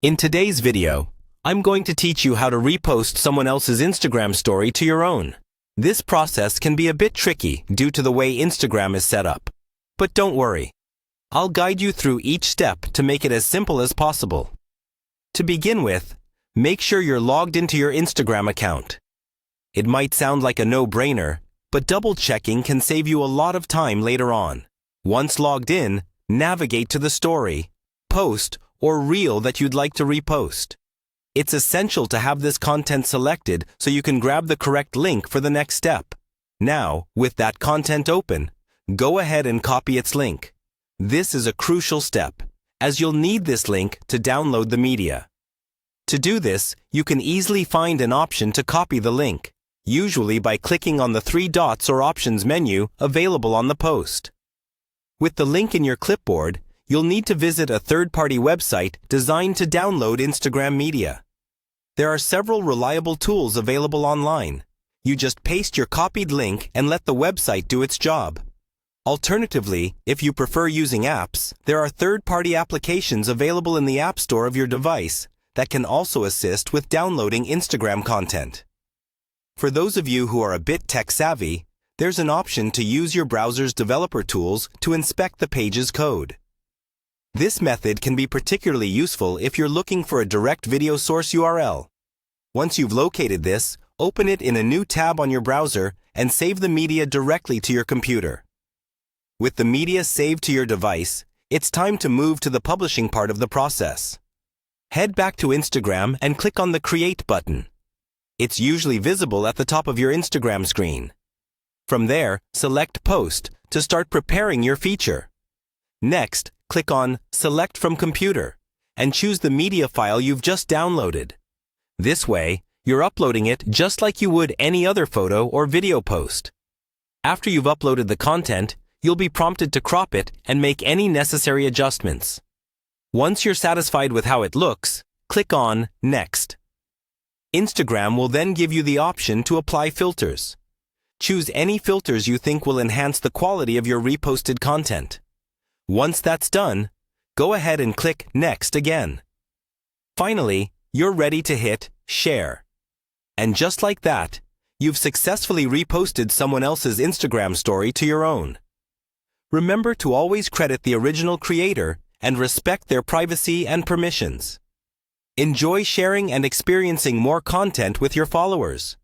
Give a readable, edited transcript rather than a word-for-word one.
In today's video, I'm going to teach you how to repost someone else's Instagram story to your own. This process can be a bit tricky due to the way Instagram is set up. But don't worry. I'll guide you through each step to make it as simple as possible. To begin with, make sure you're logged into your Instagram account. It might sound like a no-brainer, but double-checking can save you a lot of time later on. Once logged in, navigate to the story, post, or reel that you'd like to repost. It's essential to have this content selected so you can grab the correct link for the next step. Now, with that content open, go ahead and copy its link. This is a crucial step, as you'll need this link to download the media. To do this, you can easily find an option to copy the link, usually by clicking on the three dots or options menu available on the post. With the link in your clipboard, you'll need to visit a third-party website designed to download Instagram media. There are several reliable tools available online. You just paste your copied link and let the website do its job. Alternatively, if you prefer using apps, there are third-party applications available in the App Store of your device that can also assist with downloading Instagram content. For those of you who are a bit tech-savvy, there's an option to use your browser's developer tools to inspect the page's code. This method can be particularly useful if you're looking for a direct video source URL. Once you've located this, open it in a new tab on your browser and save the media directly to your computer. With the media saved to your device, it's time to move to the publishing part of the process. Head back to Instagram and click on the Create button. It's usually visible at the top of your Instagram screen. From there, select Post to start preparing your feature. Next, click on Select from Computer and choose the media file you've just downloaded. This way, you're uploading it just like you would any other photo or video post. After you've uploaded the content, you'll be prompted to crop it and make any necessary adjustments. Once you're satisfied with how it looks, click on Next. Instagram will then give you the option to apply filters. Choose any filters you think will enhance the quality of your reposted content. Once that's done, go ahead and click Next again. Finally, you're ready to hit Share. And just like that, you've successfully reposted someone else's Instagram story to your own. Remember to always credit the original creator and respect their privacy and permissions. Enjoy sharing and experiencing more content with your followers.